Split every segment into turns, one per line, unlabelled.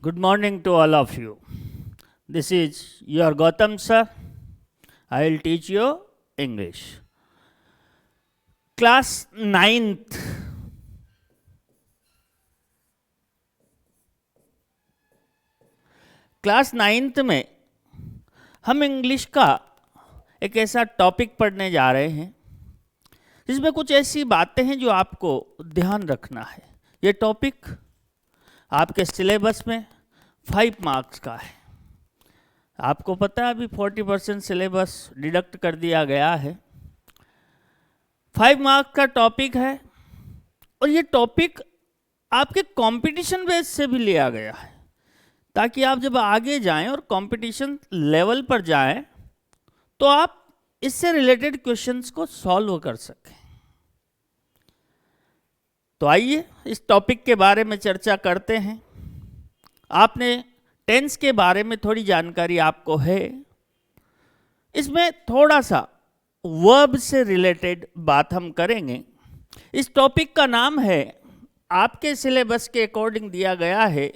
Good morning to all of you. This is your Gautam sir. I will teach you English. Class 9th. Class 9th में हम English का एक ऐसा topic पढ़ने जा रहे हैं जिसमें कुछ ऐसी बातें हैं जो आपको ध्यान रखना है। ये टॉपिक आपके सिलेबस में 5 मार्क्स का है। आपको पता है अभी 40% सिलेबस डिडक्ट कर दिया गया है। 5 मार्क्स का टॉपिक है और ये टॉपिक आपके कंपटीशन बेस से भी लिया गया है ताकि आप जब आगे जाएं और कंपटीशन लेवल पर जाएं तो आप इससे रिलेटेड क्वेश्चंस को सॉल्व कर सकें। तो आइए इस टॉपिक के बारे में चर्चा करते हैं। आपने टेंस के बारे में थोड़ी जानकारी आपको है। इसमें थोड़ा सा वर्ब से रिलेटेड बात हम करेंगे। इस टॉपिक का नाम है, आपके सिलेबस के अकॉर्डिंग दिया गया है,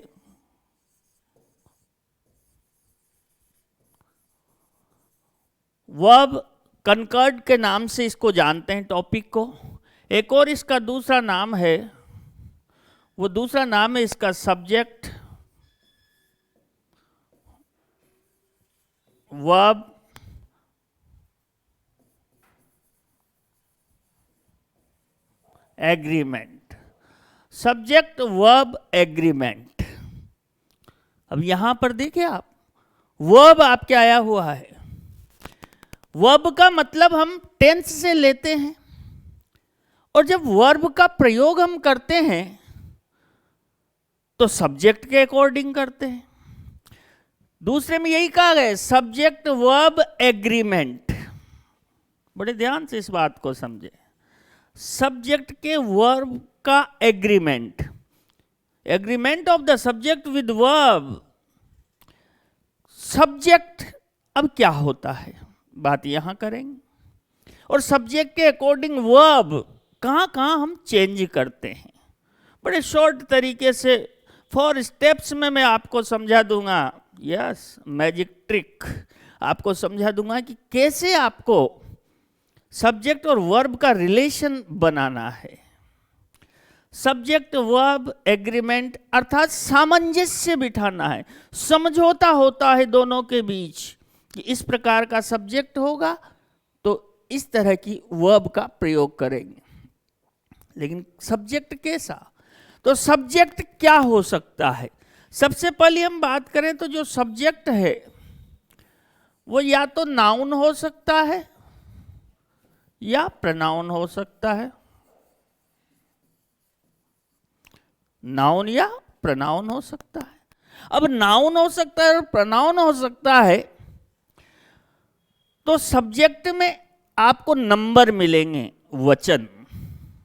वर्ब कंकर्ड के नाम से इसको जानते हैं टॉपिक को। एक और इसका दूसरा नाम है, वो दूसरा नाम है इसका subject verb agreement. Subject verb agreement. अब यहां पर देखिए आप, वर्ब आपके आया हुआ है। वर्ब का मतलब हम टेंस से लेते हैं और जब वर्ब का प्रयोग हम करते हैं तो सब्जेक्ट के अकॉर्डिंग करते हैं। दूसरे में यही कहा गया, सब्जेक्ट वर्ब एग्रीमेंट। बड़े ध्यान से इस बात को समझे। सब्जेक्ट के वर्ब का agreement, agreement of the subject with verb. Subject अब क्या होता है, बात यहां करेंगे। और सब्जेक्ट के अकॉर्डिंग वर्ब कहां कहां हम चेंज करते हैं। बड़े शॉर्ट तरीके से 4 स्टेप्स में मैं आपको समझा दूंगा। यस, मैजिक ट्रिक आपको समझा दूंगा कि कैसे आपको सब्जेक्ट और वर्ब का रिलेशन बनाना है। सब्जेक्ट वर्ब एग्रीमेंट अर्थात सामंजस्य बिठाना है, समझौता होता है दोनों के बीच कि इस प्रकार का सब्जेक्ट होगा तो इस तरह की वर्ब का प्रयोग करेंगे। लेकिन सब्जेक्ट कैसा, तो सब्जेक्ट क्या हो सकता है। सबसे पहले हम बात करें तो जो सब्जेक्ट है वो या तो नाउन हो सकता है या प्रोनाउन हो सकता है। नाउन या प्रोनाउन हो सकता है। अब नाउन हो सकता है और प्रोनाउन हो सकता है तो सब्जेक्ट में आपको नंबर मिलेंगे, वचन।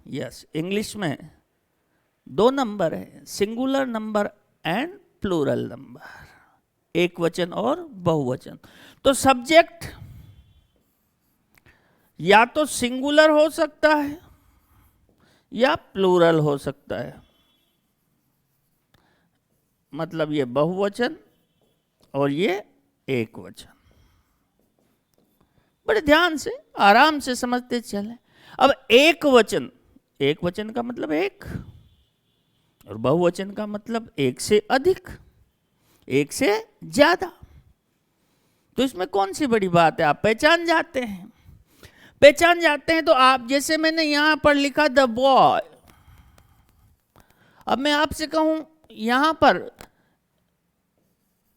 यस, इंग्लिश में 2 नंबर है, singular number and plural number, एक वचन और बहुवचन। तो सब्जेक्ट या तो सिंगुलर हो सकता है या प्लूरल हो सकता है। मतलब ये बहुवचन और ये एक वचन। बड़े ध्यान से आराम से समझते चलें। अब एक वचन का मतलब एक और बहुवचन का मतलब एक से अधिक, एक से ज्यादा। तो इसमें कौन सी बड़ी बात है, आप पहचान जाते हैं। पहचान जाते हैं तो आप, जैसे मैंने यहां पर लिखा द बॉय, अब मैं आपसे कहूं यहां पर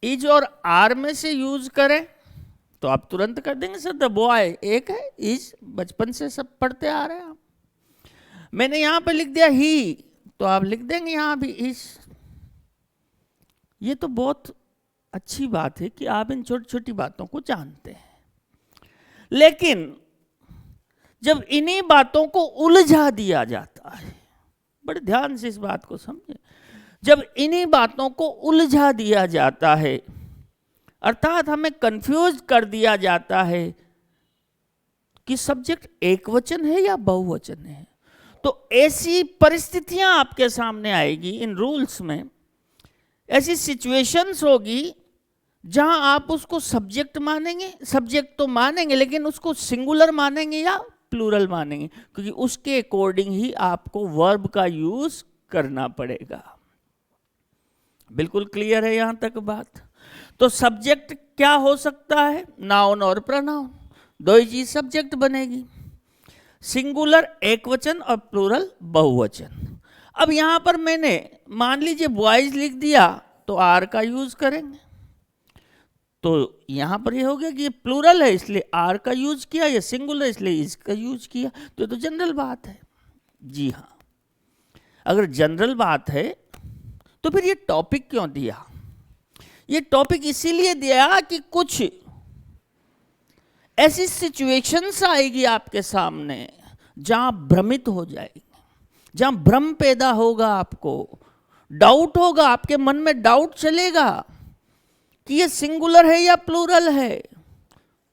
इज और आर में से यूज करें तो आप तुरंत कर देंगे सर द बॉय एक है, इज बचपन से सब पढ़ते आ रहे हैं आप। मैंने यहां पर लिख दिया ही तो आप लिख देंगे यहां भी इज। ये तो बहुत अच्छी बात है कि आप इन छोटी छोटी बातों को जानते हैं। लेकिन जब इन्हीं बातों को उलझा दिया जाता है, बड़े ध्यान से इस बात को समझे, जब इन्हीं बातों को उलझा दिया जाता है अर्थात हमें कंफ्यूज कर दिया जाता है कि सब्जेक्ट एक वचन है या बहुवचन है, तो ऐसी परिस्थितियां आपके सामने आएगी इन रूल्स में ऐसी सिचुएशंस होगी जहां आप उसको सब्जेक्ट मानेंगे, सब्जेक्ट तो मानेंगे लेकिन उसको सिंगुलर मानेंगे या प्लूरल मानेंगे, क्योंकि उसके अकॉर्डिंग ही आपको वर्ब का यूज करना पड़ेगा। बिल्कुल क्लियर है यहां तक बात? तो सब्जेक्ट क्या हो सकता है? नाउन और प्रोनाउन, दो ही चीज सब्जेक्ट बनेगी। सिंगुलर एक वचन और प्लूरल बहुवचन। अब यहां पर मैंने मान लीजिए बॉयज लिख दिया तो आर का यूज करेंगे, तो यहां पर ये हो गया कि ये प्लूरल है इसलिए आर का यूज किया, ये सिंगुलर इसलिए इसका यूज किया। तो जनरल बात है। जी हाँ, अगर जनरल बात है तो फिर ये टॉपिक क्यों दिया? ये टॉपिक इसीलिए दिया कि कुछ ऐसी सिचुएशंस आएगी आपके सामने जहां भ्रमित हो जाएगी, जहां भ्रम पैदा होगा, आपको डाउट होगा, आपके मन में डाउट चलेगा कि ये सिंगुलर है या प्लूरल है।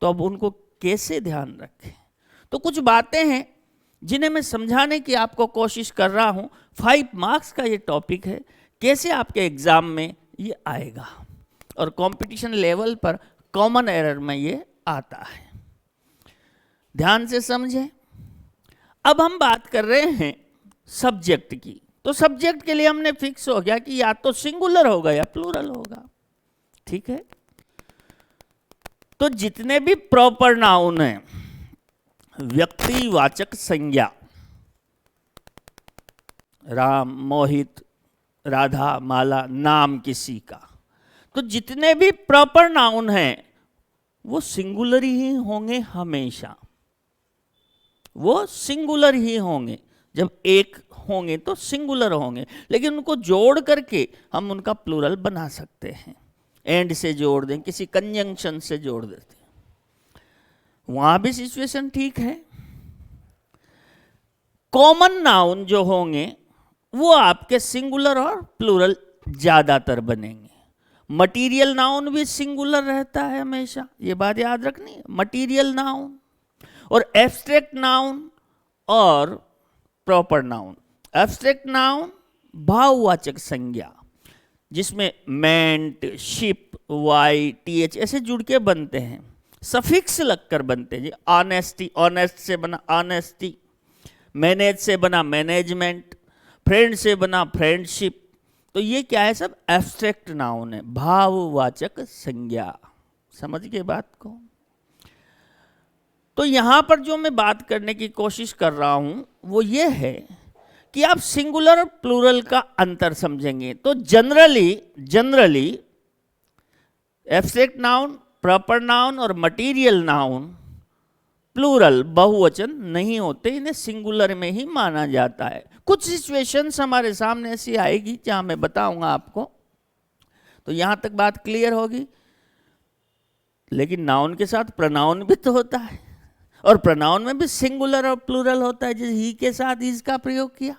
तो अब उनको कैसे ध्यान रखें? तो कुछ बातें हैं जिन्हें मैं समझाने की आपको कोशिश कर रहा हूं। 5 मार्क्स का ये टॉपिक है, कैसे आपके एग्जाम में ये आएगा और कंपटीशन लेवल पर कॉमन एरर में ये आता है। ध्यान से समझें। अब हम बात कर रहे हैं सब्जेक्ट की। तो सब्जेक्ट के लिए हमने फिक्स हो गया कि या तो सिंगुलर होगा या प्लूरल होगा, ठीक है। तो जितने भी प्रॉपर नाउन हैं, व्यक्तिवाचक संज्ञा, राम, मोहित, राधा, माला, नाम किसी का, तो जितने भी प्रॉपर नाउन हैं वो सिंगुलर ही होंगे हमेशा, वो सिंगुलर ही होंगे। जब एक होंगे तो सिंगुलर होंगे, लेकिन उनको जोड़ करके हम उनका प्लूरल बना सकते हैं। एंड से जोड़ दें, किसी कंजंक्शन से जोड़ देते हैं, वहां भी सिचुएशन ठीक है। कॉमन नाउन जो होंगे वो आपके सिंगुलर और प्लूरल ज्यादातर बनेंगे। मटीरियल नाउन भी सिंगुलर रहता है हमेशा, ये बात याद रखनी है। मटीरियल नाउन और एब्स्ट्रैक्ट नाउन और प्रॉपर नाउन। एब्स्ट्रैक्ट नाउन भाववाचक संज्ञा, जिसमें मेंट, शिप, वाई, टीएच ऐसे जुड़ के बनते हैं, सफिक्स लगकर बनते हैं। ऑनेस्टी, ऑनेस्ट से बना ऑनेस्टी, मैनेज से बना मैनेजमेंट, फ्रेंड से बना फ्रेंडशिप। तो ये क्या है? सब एब्स्ट्रैक्ट नाउन है, भाववाचक संज्ञा। समझ गए बात को? तो यहां पर जो मैं बात करने की कोशिश कर रहा हूं वो ये है कि आप सिंगुलर और प्लूरल का अंतर समझेंगे। तो generally abstract noun, proper noun और मटीरियल नाउन प्लूरल बहुवचन नहीं होते, इन्हें सिंगुलर में ही माना जाता है। कुछ सिचुएशंस हमारे सामने ऐसी आएगी जहां मैं बताऊंगा आपको। तो यहां तक बात क्लियर होगी। लेकिन नाउन के साथ प्रोनाउन भी तो होता है, और प्रोनाउन में भी सिंगुलर और प्लूरल होता है। जैसे ही के साथ इज का प्रयोग किया,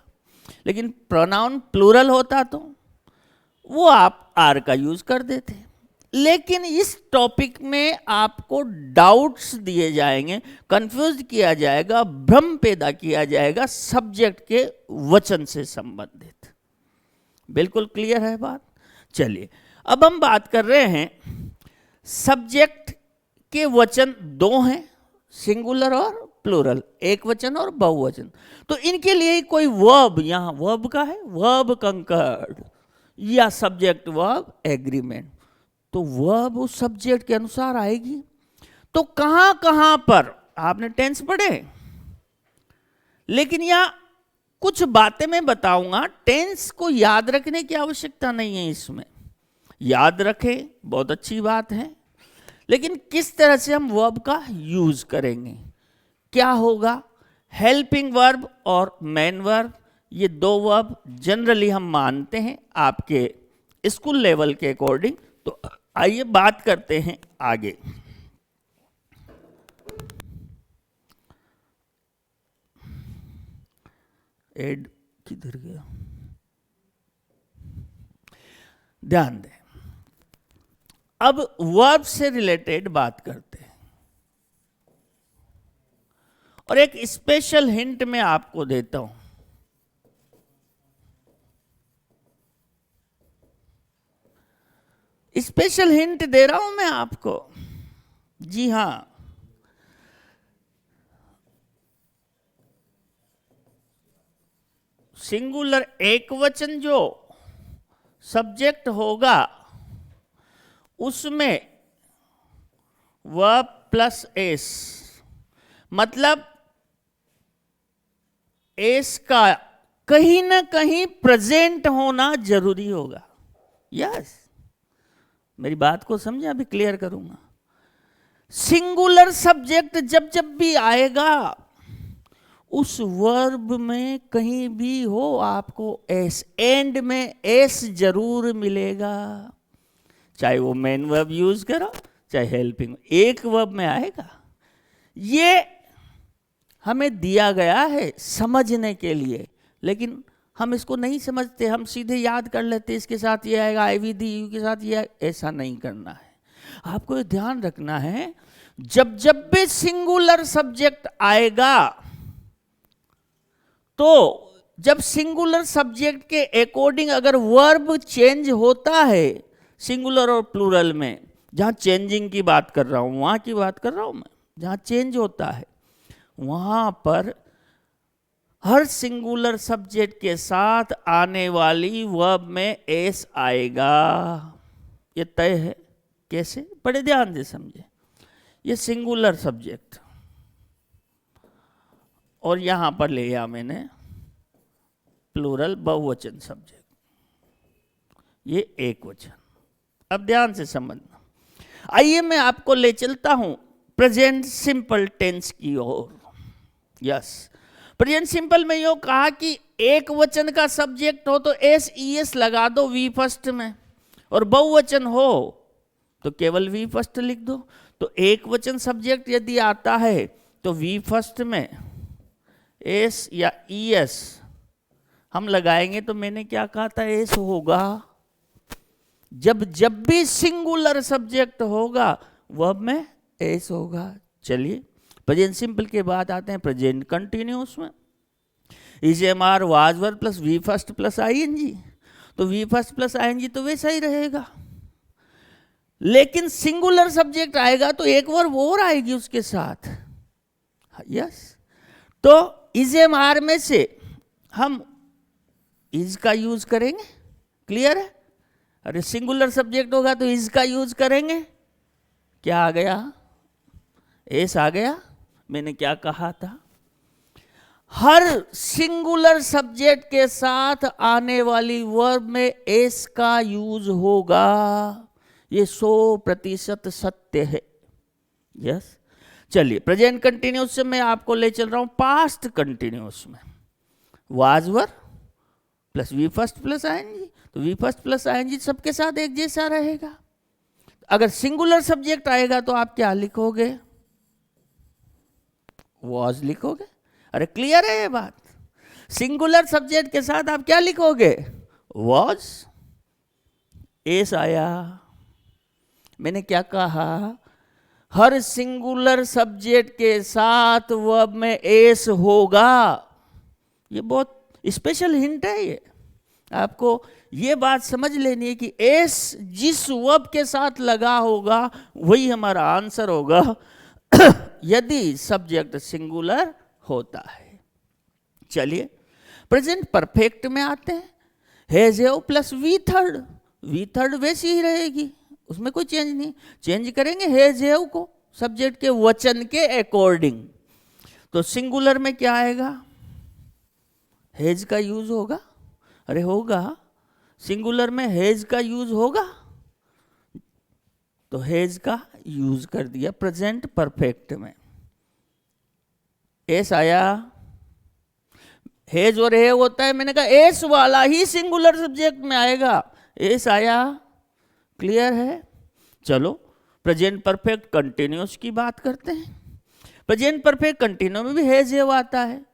लेकिन प्रोनाउन प्लूरल होता तो वो आप आर का यूज कर देते। लेकिन इस टॉपिक में आपको डाउट्स दिए जाएंगे, कंफ्यूज किया जाएगा, भ्रम पैदा किया जाएगा सब्जेक्ट के वचन से संबंधित। बिल्कुल क्लियर है बात? चलिए, अब हम बात कर रहे हैं सब्जेक्ट के वचन दो हैं, सिंगुलर और प्लूरल, एक वचन और बहुवचन। तो इनके लिए कोई वर्ब, यहां वर्ब का है, वर्ब कंकर्ड या सब्जेक्ट वर्ब एग्रीमेंट। तो वर्ब उस सब्जेक्ट के अनुसार आएगी। तो कहां कहां पर आपने टेंस पढ़े, लेकिन यहां कुछ बातें मैं बताऊंगा। टेंस को याद रखने की आवश्यकता नहीं है, इसमें याद रखें बहुत अच्छी बात है, लेकिन किस तरह से हम वर्ब का यूज करेंगे, क्या होगा। हेल्पिंग वर्ब और मेन वर्ब, ये दो वर्ब जनरली हम मानते हैं आपके स्कूल लेवल के अकॉर्डिंग। तो आइए बात करते हैं आगे। एड किधर गया? ध्यान दें, अब वर्ब से रिलेटेड बात करते हैं, और एक स्पेशल हिंट मैं आपको देता हूं। स्पेशल हिंट दे रहा हूं मैं आपको। जी हां, सिंगुलर एक वचन जो सब्जेक्ट होगा उसमें वर्ब प्लस एस, मतलब एस का कहीं ना कहीं प्रेजेंट होना जरूरी होगा। यस, मेरी बात को समझे, अभी क्लियर करूंगा। सिंगुलर सब्जेक्ट जब जब भी आएगा उस वर्ब में कहीं भी हो आपको एस, एंड में एस जरूर मिलेगा, चाहे वो मेन वर्ब यूज करो चाहे हेल्पिंग, एक वर्ब में आएगा। ये हमें दिया गया है समझने के लिए, लेकिन हम इसको नहीं समझते, हम सीधे याद कर लेते इसके साथ ये आएगा, आईवीडी यू के साथ ये, ऐसा नहीं करना है। आपको ये ध्यान रखना है, जब जब भी सिंगुलर सब्जेक्ट आएगा तो जब सिंगुलर सब्जेक्ट के अकॉर्डिंग अगर वर्ब चेंज होता है, सिंगुलर और प्लूरल में, जहां चेंजिंग की बात कर रहा हूं, वहां की बात कर रहा हूं मैं, जहां चेंज होता है वहां पर हर सिंगुलर सब्जेक्ट के साथ आने वाली वर्ब में एस आएगा। ये तय है। कैसे? बड़े ध्यान से समझे। ये सिंगुलर सब्जेक्ट और यहां पर ले लिया मैंने प्लूरल बहुवचन सब्जेक्ट, ये एक वचन। अब ध्यान से समझना। आइए मैं आपको ले चलता हूं प्रेजेंट सिंपल टेंस की ओर। यस, प्रेजेंट सिंपल में यो कहा कि एक वचन का सब्जेक्ट हो तो एस ई एस लगा दो वी फर्स्ट में, और बहुवचन हो तो केवल वी फर्स्ट लिख दो। तो एक वचन सब्जेक्ट यदि आता है तो वी फर्स्ट में एस या ई एस हम लगाएंगे। तो मैंने क्या कहा था, एस होगा। जब जब भी सिंगुलर सब्जेक्ट होगा वर्ब में एस होगा। चलिए प्रेजेंट सिंपल के बाद आते हैं प्रेजेंट कंटिन्यूअस में। Is am are was verb plus V first plus I N G, तो V first plus I N G तो वैसा ही रहेगा, लेकिन सिंगुलर सब्जेक्ट आएगा तो एक वर्ब और आएगी उसके साथ। यस, तो इज एम आर में से हम इज का यूज करेंगे। क्लियर है? अरे सिंगुलर सब्जेक्ट होगा तो इज का यूज करेंगे। क्या आ गया? एस आ गया। मैंने क्या कहा था, हर सिंगुलर सब्जेक्ट के साथ आने वाली वर्ब में एस का यूज होगा। ये 100% सत्य है। यस, चलिए प्रेजेंट कंटिन्यूअस से मैं आपको ले चल रहा हूं पास्ट कंटिन्यूअस में। Was verb plus V first plus ING, तो वी फर्स्ट प्लस आईएनजी सबके साथ एक जैसा रहेगा। अगर सिंगुलर सब्जेक्ट आएगा तो आप क्या लिखोगे? वॉज लिखोगे। अरे क्लियर है ये बात? सिंगुलर सब्जेक्ट के साथ आप क्या लिखोगे? वॉज। एस आया। मैंने क्या कहा, हर सिंगुलर सब्जेक्ट के साथ वर्ब में एस होगा। ये बहुत स्पेशल हिंट है। ये आपको ये बात समझ लेनी है कि एस जिस वर्ब के साथ लगा होगा वही हमारा आंसर होगा यदि सब्जेक्ट सिंगुलर होता है। चलिए प्रेजेंट परफेक्ट में आते हैं। Has have plus V third, V third वैसी ही रहेगी, उसमें कोई चेंज नहीं। चेंज करेंगे हैज हैव को सब्जेक्ट के वचन के अकॉर्डिंग। तो सिंगुलर में क्या आएगा? हैज का यूज होगा। अरे होगा, सिंगुलर में हैज का यूज होगा, तो हैज का यूज कर दिया प्रेजेंट परफेक्ट में। एस आया। हैज और है होता है, मैंने कहा एस वाला ही सिंगुलर सब्जेक्ट में आएगा। एस आया। क्लियर है? चलो प्रेजेंट परफेक्ट कंटिन्यूअस की बात करते हैं। प्रेजेंट परफेक्ट कंटिन्यूअस में भी हैज हैव आता है,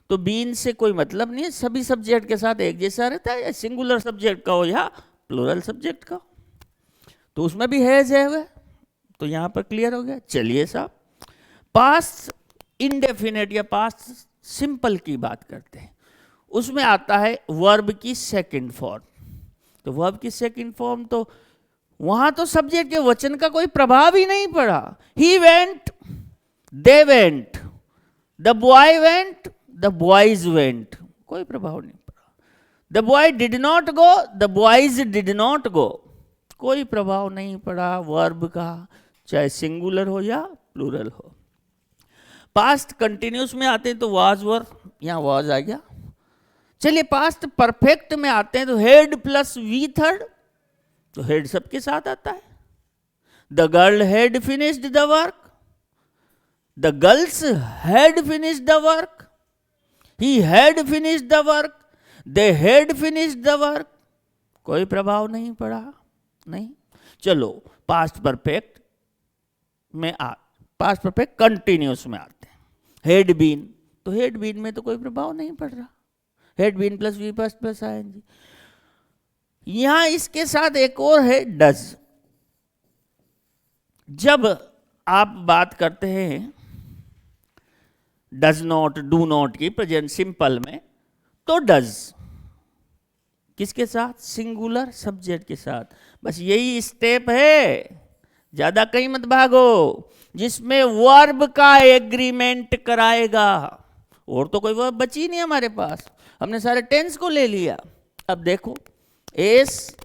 तो बीन से कोई मतलब नहीं है, सभी सब्जेक्ट के साथ एक जैसा रहता है, या सिंगुलर सब्जेक्ट का हो या प्लूरल सब्जेक्ट का, तो उसमें भी हैज हैव है। तो यहां पर क्लियर हो गया। चलिए साहब पास्ट इंडेफिनेट या पास्ट सिंपल की बात करते हैं। उसमें आता है वर्ब की सेकंड फॉर्म। तो वर्ब की सेकंड फॉर्म तो वहां तो सब्जेक्ट के वचन का कोई प्रभाव ही नहीं पड़ा। He went, they went, the boy went, the boys went, कोई प्रभाव नहीं पड़ा। The boy did not go, the boys did not go, कोई प्रभाव नहीं पड़ा वर्ब का, चाहे सिंगुलर हो या प्लूरल हो। पास्ट कंटिन्यूस में आते हैं तो वाज वर, यहां वाज आ गया। चलिए पास्ट परफेक्ट में आते हैं तो हेड प्लस वी थर्ड, तो हेड सबके साथ आता है। The girl had finished the work, the girls had finished the work, he had finished the work, they had finished the work, कोई प्रभाव नहीं पड़ा, नहीं। चलो पास्ट परफेक्ट में पास्ट परफेक्ट कंटिन्यूस में आते हैं। हेड बीन, तो हेड बीन में तो कोई प्रभाव नहीं पड़ रहा, had been plus V past plus ING. यहां इसके साथ एक और है डज। जब आप बात करते हैं डज नॉट, डू नॉट की प्रेजेंट सिंपल में, तो डज किसके साथ? सिंगुलर सब्जेक्ट के साथ। बस यही स्टेप है, ज्यादा कहीं मत भागो, जिसमें वर्ब का एग्रीमेंट कराएगा। और तो कोई वर्ब बची नहीं हमारे पास, हमने सारे टेंस को ले लिया। अब देखो S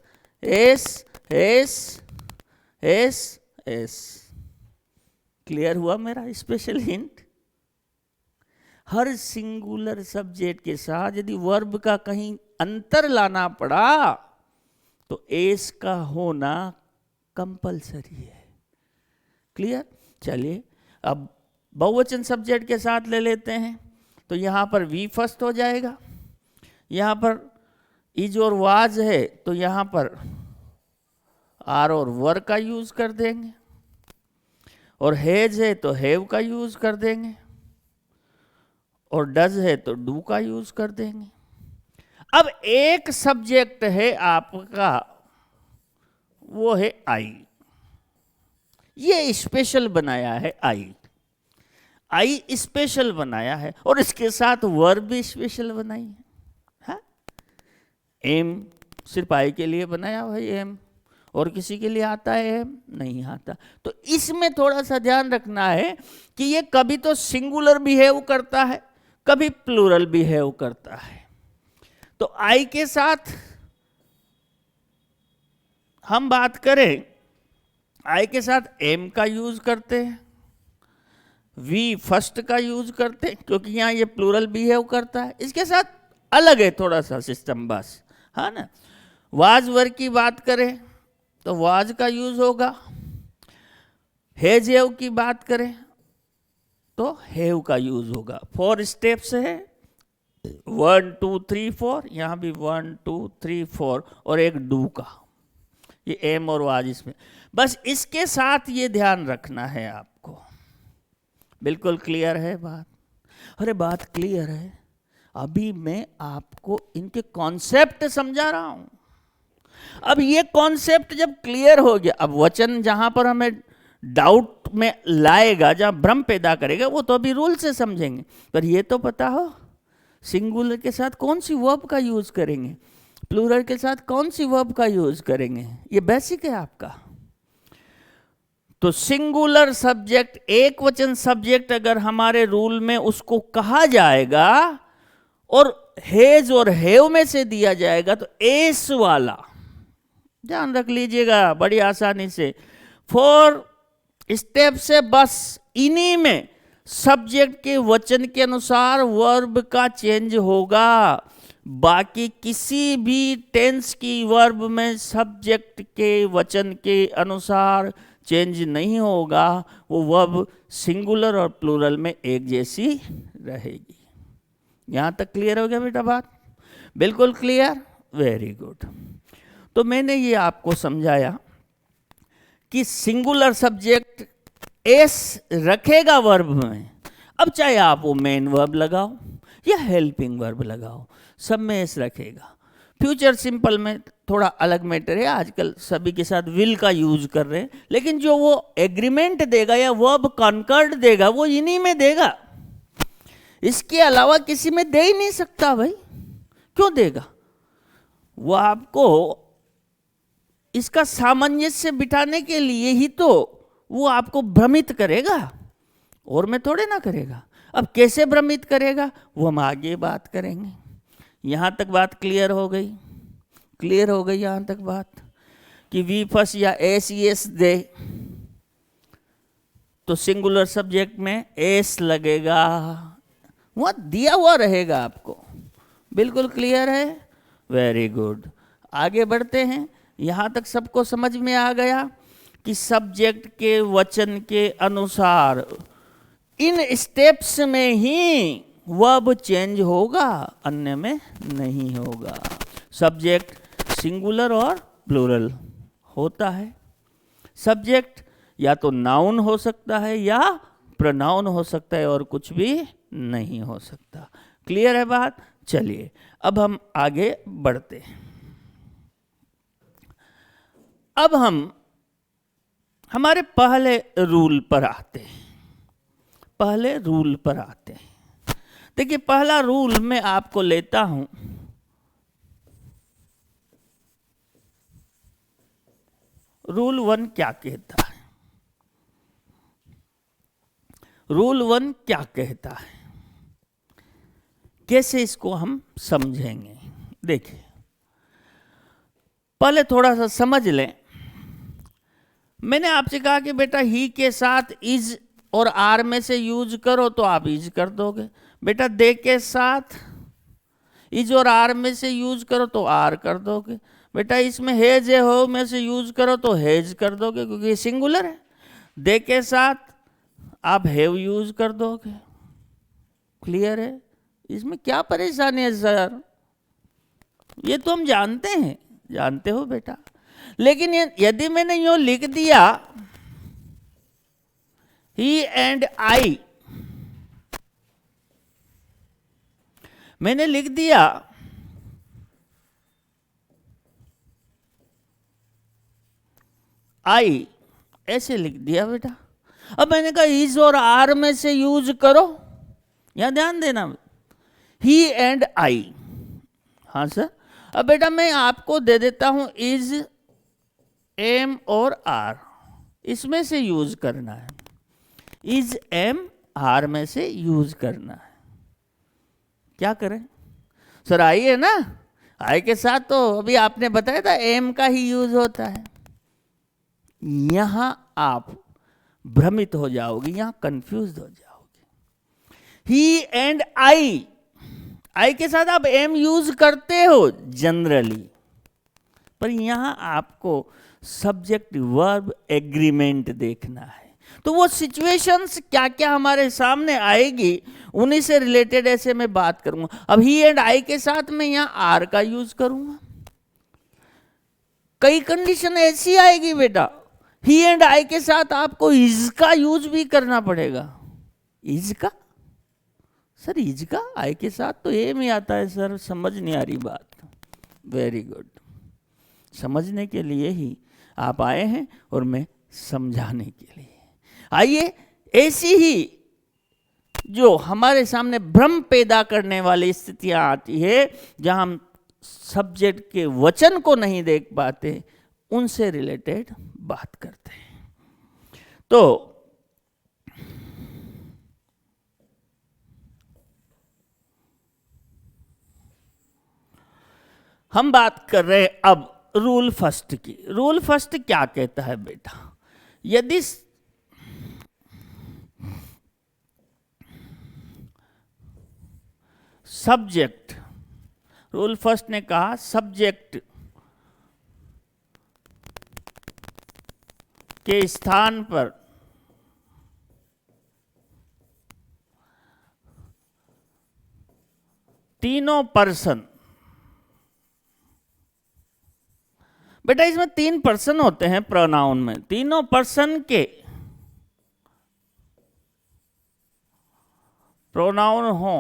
S S S S, clear हुआ मेरा स्पेशल हिंट? हर सिंगुलर सब्जेक्ट के साथ यदि वर्ब का कहीं अंतर लाना पड़ा तो एस का होना कंपलसरी है। क्लियर? चलिए अब बहुवचन सब्जेक्ट के साथ ले लेते हैं, तो यहां पर वी फर्स्ट हो जाएगा। यहां पर इज और वाज है तो यहां पर आर और वर का यूज कर देंगे, और हैज है तो हैव का यूज कर देंगे, और डज है तो डू का यूज कर देंगे। अब एक सब्जेक्ट है आपका, वो है आई। ये स्पेशल बनाया है आई, आई स्पेशल बनाया है, और इसके साथ वर्ब भी स्पेशल बनाई है। हाँ? एम सिर्फ आई के लिए बनाया हुआ है एम, और किसी के लिए आता है एम? नहीं आता। तो इसमें थोड़ा सा ध्यान रखना है कि ये कभी तो सिंगुलर बिहेव करता है, कभी प्लूरल बिहेव करता है। तो आई के साथ हम बात करें, आई के साथ एम का यूज करते हैं, वी फर्स्ट का यूज करते हैं क्योंकि यहां ये प्लूरल बिहेव करता है। इसके साथ अलग है थोड़ा सा सिस्टम बस, है ना। वाज वर की बात करें तो वाज का यूज होगा, हैज हैव की बात करें तो हैव का यूज होगा। 4 स्टेप्स है, 1 2 3 4, यहां भी 1 2 3 4, और एक डू का, ये एम और वाज इसमें। बस इसके साथ ये ध्यान रखना है आपको। बिल्कुल क्लियर है बात? अरे बात क्लियर है, अभी मैं आपको इनके कॉन्सेप्ट समझा रहा हूं। अब ये कॉन्सेप्ट जब क्लियर हो गया, अब वचन जहां पर हमें डाउट में लाएगा, जहां भ्रम पैदा करेगा, वो तो अभी रूल से समझेंगे। पर ये तो पता हो सिंगुलर के साथ कौन सी वर्ब का यूज करेंगे, प्लूरल के साथ कौन सी वर्ब का यूज करेंगे, ये बेसिक है आपका। तो सिंगुलर सब्जेक्ट, एक वचन सब्जेक्ट अगर हमारे रूल में उसको कहा जाएगा और हैज और हैव में से दिया जाएगा तो एस वाला, ध्यान रख लीजिएगा बड़ी आसानी से। 4 स्टेप से बस इन्हीं में सब्जेक्ट के वचन के अनुसार वर्ब का चेंज होगा। बाकी किसी भी टेंस की वर्ब में सब्जेक्ट के वचन के अनुसार चेंज नहीं होगा, वो वर्ब सिंगुलर और प्लूरल में एक जैसी रहेगी। यहां तक क्लियर हो गया बेटा बात? बिल्कुल क्लियर, वेरी गुड। तो मैंने ये आपको समझाया कि सिंगुलर सब्जेक्ट एस रखेगा वर्ब में। अब चाहे आप वो मेन वर्ब लगाओ या हेल्पिंग वर्ब लगाओ, सब में एस रखेगा। फ्यूचर सिंपल में थोड़ा अलग मैटर है, आजकल सभी के साथ विल का यूज कर रहे हैं, लेकिन जो वो एग्रीमेंट देगा या वर्ब कॉन्कर्ड देगा वो इन्हीं में देगा, इसके अलावा किसी में दे ही नहीं सकता भाई। क्यों देगा? वो आपको इसका सामंजस्य बिठाने के लिए ही तो वो आपको भ्रमित करेगा, और में थोड़े ना करेगा। अब कैसे भ्रमित करेगा वो हम आगे बात करेंगे। यहाँ तक बात क्लियर हो गई? क्लियर हो गई यहाँ तक बात कि वी फर्स्ट या एस एस दे तो सिंगुलर सब्जेक्ट में एस लगेगा, वहाँ दिया हुआ रहेगा आपको। बिल्कुल क्लियर है? Very good. आगे बढ़ते हैं। यहाँ तक सबको समझ में आ गया कि सब्जेक्ट के वचन के अनुसार इन स्टेप्स में ही वर्ब चेंज होगा, अन्य में नहीं होगा। सब्जेक्ट सिंगुलर और प्लूरल होता है। सब्जेक्ट या तो नाउन हो सकता है या प्रोनाउन हो सकता है, और कुछ भी नहीं हो सकता। क्लियर है बात? चलिए अब हम आगे बढ़ते हैं। अब हम हमारे पहले रूल पर आते हैं। पहले रूल पर आते हैं। देखिए, पहला रूल मैं आपको लेता हूं। रूल 1 क्या कहता है? रूल 1 क्या कहता है, कैसे इसको हम समझेंगे? देखिए, पहले थोड़ा सा समझ लें। मैंने आपसे कहा कि बेटा ही के साथ इज और आर में से यूज करो तो आप इज कर दोगे। बेटा दे के साथ इज और आर में से यूज करो तो आर कर दोगे। बेटा इसमें हेज है हो में से यूज करो तो हेज कर दोगे, क्योंकि ये सिंगुलर है। दे के साथ आप हैव यूज कर दोगे। क्लियर है? इसमें क्या परेशानी है सर? ये तो हम जानते हैं, जानते हो बेटा। लेकिन यदि मैंने यूं लिख दिया ही एंड आई, मैंने लिख दिया आई, ऐसे लिख दिया बेटा। अब मैंने कहा इज और आर में से यूज करो, यहां ध्यान देना, ही एंड आई। हाँ सर। अब बेटा मैं आपको दे देता हूं इज, एम और आर, इसमें से यूज करना है। इज एम आर में से यूज करना है। क्या करें सर? आई है ना, आई के साथ तो अभी आपने बताया था एम का ही यूज होता है। यहां आप भ्रमित हो जाओगे, यहां कंफ्यूज हो जाओगे। ही एंड आई, आई के साथ आप एम यूज करते हो जनरली, पर यहां आपको सब्जेक्ट वर्ब एग्रीमेंट देखना है। तो वो सिचुएशंस क्या क्या हमारे सामने आएगी, उन्हीं से रिलेटेड ऐसे मैं बात करूंगा। अब ही एंड आई के साथ मैं यहां आर का यूज करूंगा। कई कंडीशन ऐसी आएगी बेटा, ही एंड आई के साथ आपको इज का यूज भी करना पड़ेगा। इज का? सर इज का आई के साथ तो एम ही आता है सर, समझ नहीं आ रही बात। वेरी गुड, समझने के लिए ही आप आए हैं और मैं समझाने के लिए। आइए, ऐसी ही जो हमारे सामने भ्रम पैदा करने वाली स्थितियां आती है, जहां हम सब्जेक्ट के वचन को नहीं देख पाते, उनसे रिलेटेड बात करते हैं। तो हम बात कर रहे हैं अब रूल फर्स्ट की। रूल फर्स्ट क्या कहता है बेटा? यदि सब्जेक्ट, रूल फर्स्ट ने कहा सब्जेक्ट के स्थान पर तीनों पर्सन, बेटा इसमें 3 पर्सन होते हैं प्रोनाउन में, तीनों पर्सन के प्रोनाउन हो,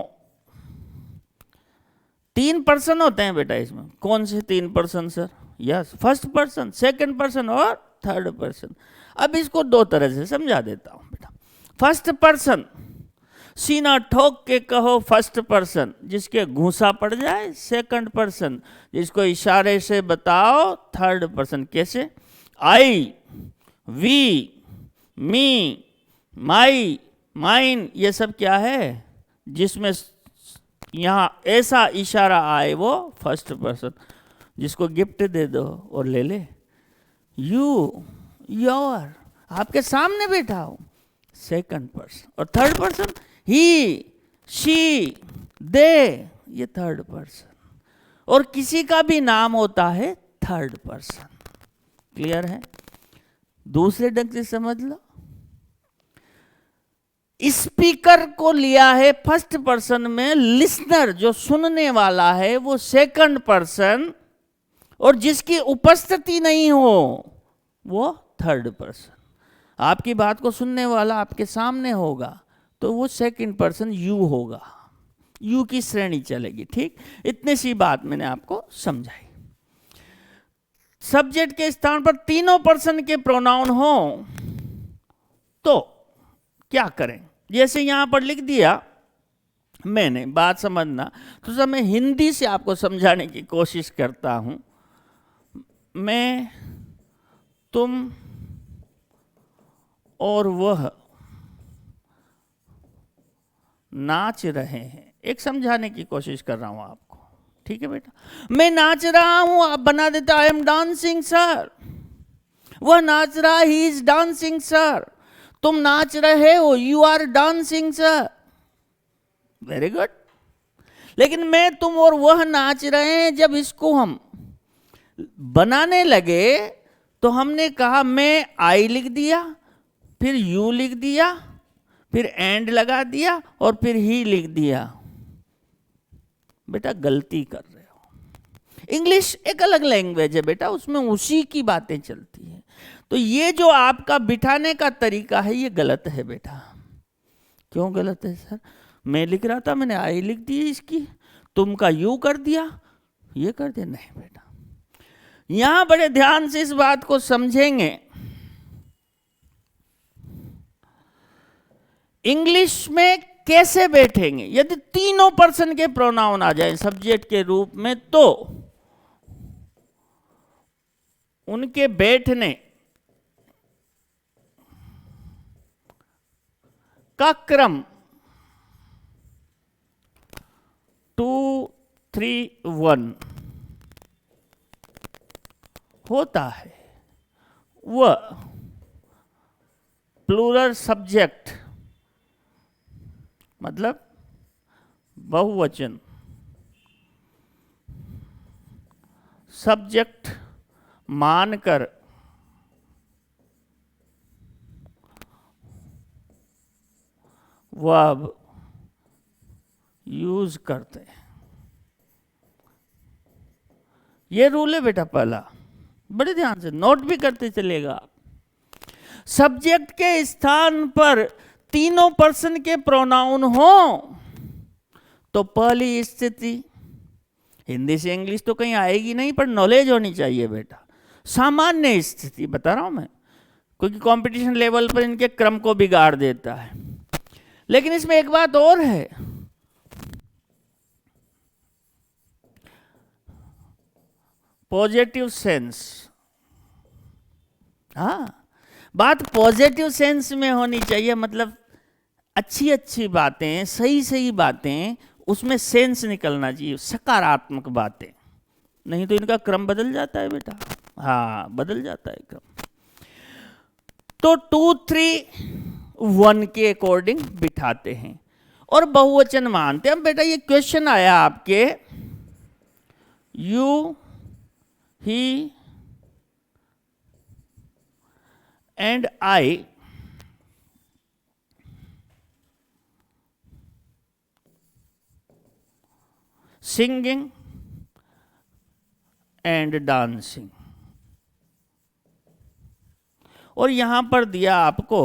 3 पर्सन होते हैं बेटा इसमें। कौन से 3 person sir? Yes, first person, second person और थर्ड पर्सन। अब इसको 2 तरह से समझा देता हूं बेटा। फर्स्ट पर्सन, सीना ठोक के कहो फर्स्ट पर्सन, जिसके घूसा पड़ जाए सेकंड पर्सन, जिसको इशारे से बताओ थर्ड पर्सन। कैसे? आई, वी, मी, माई, माइन, ये सब क्या है? जिसमें यहाँ ऐसा इशारा आए वो फर्स्ट पर्सन। जिसको गिफ्ट दे दो और ले ले। यू, योर, आपके सामने बैठा हो सेकंड पर्सन। और थर्ड पर्सन ही, शी, दे, ये थर्ड पर्सन। और किसी का भी नाम होता है थर्ड पर्सन। क्लियर है? दूसरे ढंग से समझ लो। स्पीकर को लिया है फर्स्ट पर्सन में, लिसनर जो सुनने वाला है वो सेकंड पर्सन, और जिसकी उपस्थिति नहीं हो वो थर्ड पर्सन। आपकी बात को सुनने वाला आपके सामने होगा तो वो सेकंड पर्सन यू होगा, यू की श्रेणी चलेगी। ठीक, इतनी सी बात मैंने आपको समझाई। सब्जेक्ट के स्थान पर तीनों पर्सन के प्रोनाउन हो तो क्या करें? जैसे यहां पर लिख दिया मैंने, बात समझना, तो सब मैं हिंदी से आपको समझाने की कोशिश करता हूं। मैं, तुम और वह नाच रहे हैं, एक समझाने की कोशिश कर रहा हूं आपको। ठीक है बेटा? मैं नाच रहा हूं, आप बना देता आई एम डांसिंग सर। वह नाच रहा, ही इज डांसिंग सर। तुम नाच रहे हो, you are dancing sir. Very good. लेकिन मैं, तुम और वह नाच रहे हैं, जब इसको हम बनाने लगे तो हमने कहा मैं आई लिख दिया, फिर यू लिख दिया, फिर एंड लगा दिया और फिर ही लिख दिया। बेटा गलती कर रहे हो। इंग्लिश एक अलग लैंग्वेज है बेटा, उसमें उसी की बातें चलती हैं। तो ये जो आपका बिठाने का तरीका है ये गलत है बेटा। क्यों गलत है सर? मैं लिख रहा था, मैंने आई लिख दी इसकी, तुम का यू कर दिया, ये कर दिया। नहीं बेटा, यहां बड़े ध्यान से इस बात को समझेंगे। इंग्लिश में कैसे बैठेंगे? यदि तीनों पर्सन के प्रोनाउन आ जाएं सब्जेक्ट के रूप में तो उनके बैठने का क्रम 2, 3, 1 होता है। वह प्लूरल सब्जेक्ट मतलब बहुवचन सब्जेक्ट मानकर वर्ब यूज करते हैं। ये रूल है बेटा पहला, बड़े ध्यान से नोट भी करते चलेगा। सब्जेक्ट के स्थान पर तीनों पर्सन के प्रोनाउन हो तो पहली स्थिति, हिंदी से इंग्लिश तो कहीं आएगी नहीं पर नॉलेज होनी चाहिए बेटा। सामान्य स्थिति बता रहा हूं मैं, क्योंकि कंपटीशन लेवल पर इनके क्रम को बिगाड़ देता है। लेकिन इसमें एक बात और है, पॉजिटिव सेंस। हाँ, बात पॉजिटिव सेंस में होनी चाहिए, मतलब अच्छी अच्छी बातें, सही सही बातें, उसमें सेंस निकलना चाहिए, सकारात्मक बातें। नहीं तो इनका क्रम बदल जाता है बेटा। हाँ, बदल जाता है क्रम। तो 2, 3, 1 के अकॉर्डिंग बिठाते हैं और बहुवचन मानते हैं। अब बेटा ये क्वेश्चन आया आपके, you, he and I singing and dancing. और यहां पर दिया आपको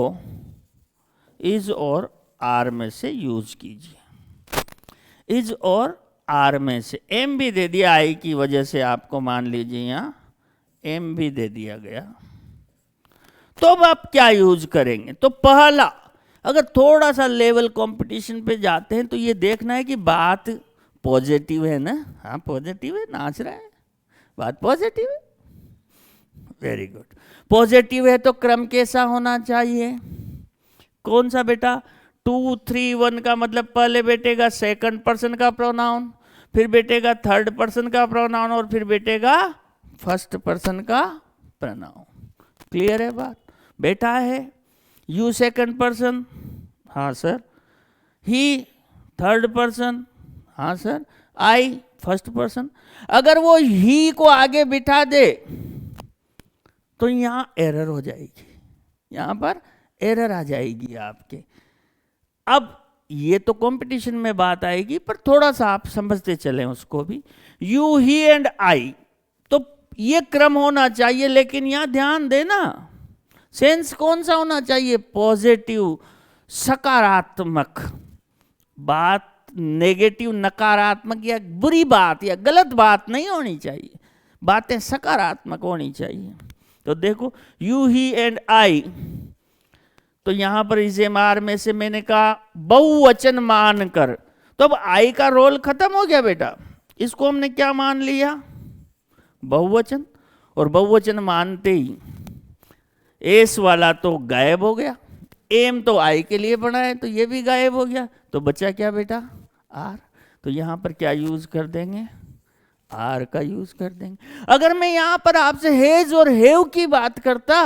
इज और आर में से यूज कीजिए। इज और आर में से एम भी दे दिया आई की वजह से, आपको मान लीजिए यहां एम भी दे दिया गया। तो अब आप क्या यूज करेंगे? तो पहला, अगर थोड़ा सा लेवल कंपटीशन पे जाते हैं तो ये देखना है कि बात पॉजिटिव है ना, हाँ पॉजिटिव है, नाच रहा है, बात पॉजिटिव है, वेरी गुड। पॉजिटिव है तो क्रम कैसा होना चाहिए, कौन सा बेटा, 2, 3, 1 का मतलब पहले बैठेगा सेकंड पर्सन का प्रोनाउन, फिर बैठेगा थर्ड पर्सन का प्रोनाउन और फिर बैठेगा फर्स्ट पर्सन का प्रोनाउन। क्लियर है बात, बैठा है, यू सेकंड पर्सन, हाँ सर, ही थर्ड पर्सन, हाँ सर, आई फर्स्ट पर्सन। अगर वो ही को आगे बिठा दे तो यहां एरर हो जाएगी, यहां पर एरर आ जाएगी आपके। अब ये तो कंपटीशन में बात आएगी, पर थोड़ा सा आप समझते चलें उसको भी। यू, ही एंड आई, तो ये क्रम होना चाहिए, लेकिन यहां ध्यान देना सेंस कौन सा होना चाहिए, पॉजिटिव, सकारात्मक। बात नेगेटिव, नकारात्मक या बुरी बात या गलत बात नहीं होनी चाहिए, बातें सकारात्मक होनी चाहिए। तो देखो यू, ही एंड आई, तो यहां पर इजेमार में से मैंने कहा बहुवचन मानकर, तो अब आई का रोल खत्म हो गया बेटा, इसको हमने क्या मान लिया, बहुवचन, और बहुवचन मानते ही एस वाला तो गायब हो गया, एम तो आई के लिए बना है तो ये भी गायब हो गया, तो बचा क्या बेटा, आर। तो यहां पर क्या यूज कर देंगे, आर का यूज कर देंगे। अगर मैं यहां पर आपसे हेज और हेव की बात करता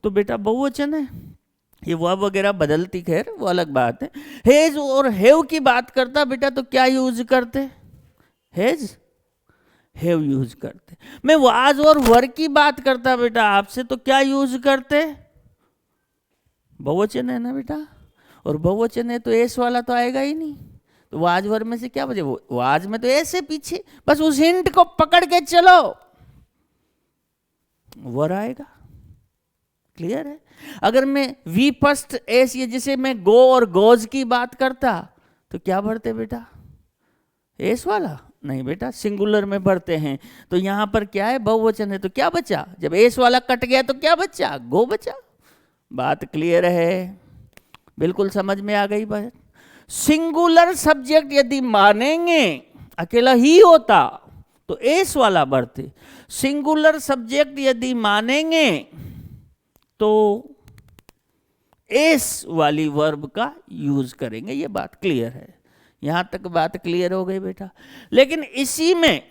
तो बेटा बहुवचन है, ये वर्ब वगैरह बदलती, खैर वो अलग बात है। हेज और हेव की बात करता बेटा तो क्या यूज करते, हेज हेव यूज करते। मैं वाज और वर की बात करता बेटा आपसे तो क्या यूज करते, बहुवचन है ना बेटा, और बहुवचन है तो एस वाला तो आएगा ही नहीं, तो वाज वर में से क्या बचे, वाज में तो ऐसे पीछे, बस उस हिंट को पकड़ के चलो, वर आएगा। क्लियर है। अगर मैं वी फर्स्ट एस, ये जैसे मैं गो और गोज की बात करता तो क्या भरते बेटा, एस वाला नहीं बेटा, सिंगुलर में भरते हैं। तो यहां पर क्या है, बहुवचन है तो क्या बचा, जब एस वाला कट गया तो क्या बचा, गो बचा। बात क्लियर है, बिल्कुल समझ में आ गई बात। सिंगुलर सब्जेक्ट यदि मानेंगे, अकेला ही होता तो एस वाला भरते, सिंगुलर सब्जेक्ट यदि मानेंगे तो एस वाली वर्ब का यूज करेंगे। ये बात क्लियर है, यहां तक बात क्लियर हो गई बेटा। लेकिन इसी में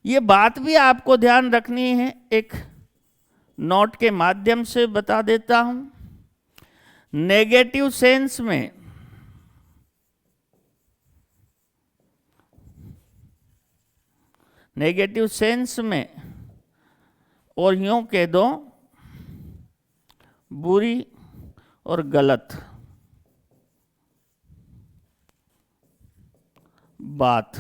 ये बात भी आपको ध्यान रखनी है, एक नोट के माध्यम से बता देता हूं। नेगेटिव सेंस में और यूं कह दो बुरी और गलत बात,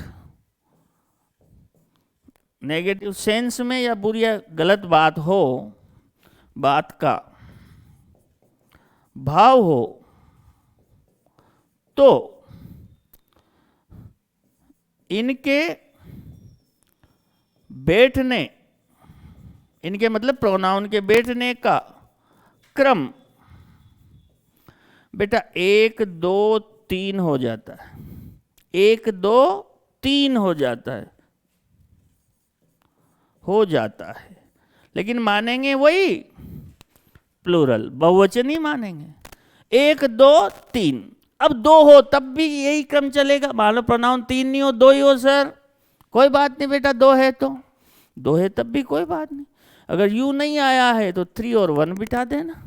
नेगेटिव सेंस में या बुरी या गलत बात हो, बात का भाव हो, तो इनके बैठने, इनके मतलब प्रोनाउन के बैठने का क्रम बेटा 1, 2, 3 हो जाता है, 1, 2, 3 हो जाता है, लेकिन मानेंगे वही प्लूरल, बहुवचन ही मानेंगे। 1, 2, 3, अब 2 हो तब भी यही क्रम चलेगा। मान लो प्रोनाउन 3 नहीं हो, 2 ही हो सर, कोई बात नहीं बेटा, 2 है तो 2 है तब भी कोई बात नहीं। अगर यू नहीं आया है तो 3 और 1 बिठा देना।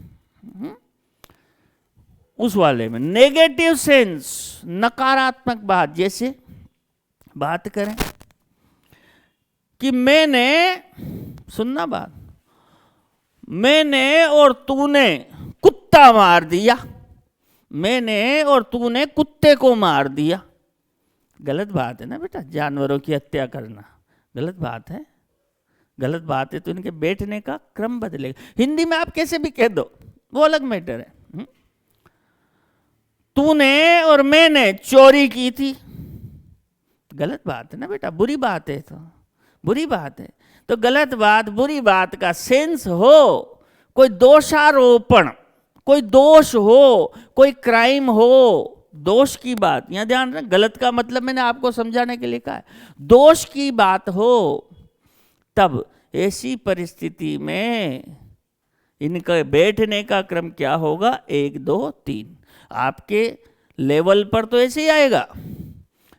उस वाले में नेगेटिव सेंस, नकारात्मक बात, जैसे बात करें कि मैंने, सुनना बात, मैंने और तूने कुत्ता मार दिया, मैंने और तूने कुत्ते को मार दिया। गलत बात है ना बेटा, जानवरों की हत्या करना गलत बात है, गलत बात है तो इनके बैठने का क्रम बदलेगा। हिंदी में आप कैसे भी कह दो, वो अलग मैटर है। तूने और मैंने चोरी की थी, गलत बात है ना बेटा, बुरी बात है, तो बुरी बात है। तो गलत बात, बुरी बात का सेंस हो, कोई दोषारोपण, कोई दोष हो, कोई क्राइम हो, दोष की बात, यहां ध्यान रखना, गलत का मतलब मैंने आपको समझाने के लिए कहा है, दोष की बात हो, तब ऐसी परिस्थिति में इनका बैठने का क्रम क्या होगा, 1 2 3। आपके लेवल पर तो ऐसे ही आएगा,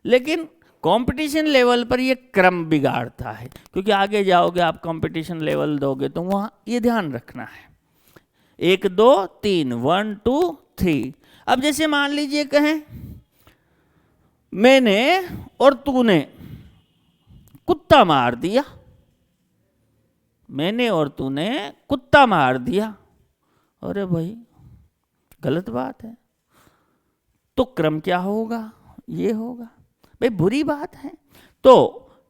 लेकिन कंपटीशन लेवल पर ये क्रम बिगाड़ता है, क्योंकि आगे जाओगे आप कंपटीशन लेवल दोगे तो वहां ये ध्यान रखना है। 1 2 3, 1 2 3। अब जैसे मान लीजिए कहें मैंने और तूने कुत्ता मार दिया, मैंने और तूने कुत्ता मार दिया, अरे भाई गलत बात है, तो क्रम क्या होगा, ये होगा, भाई बुरी बात है, तो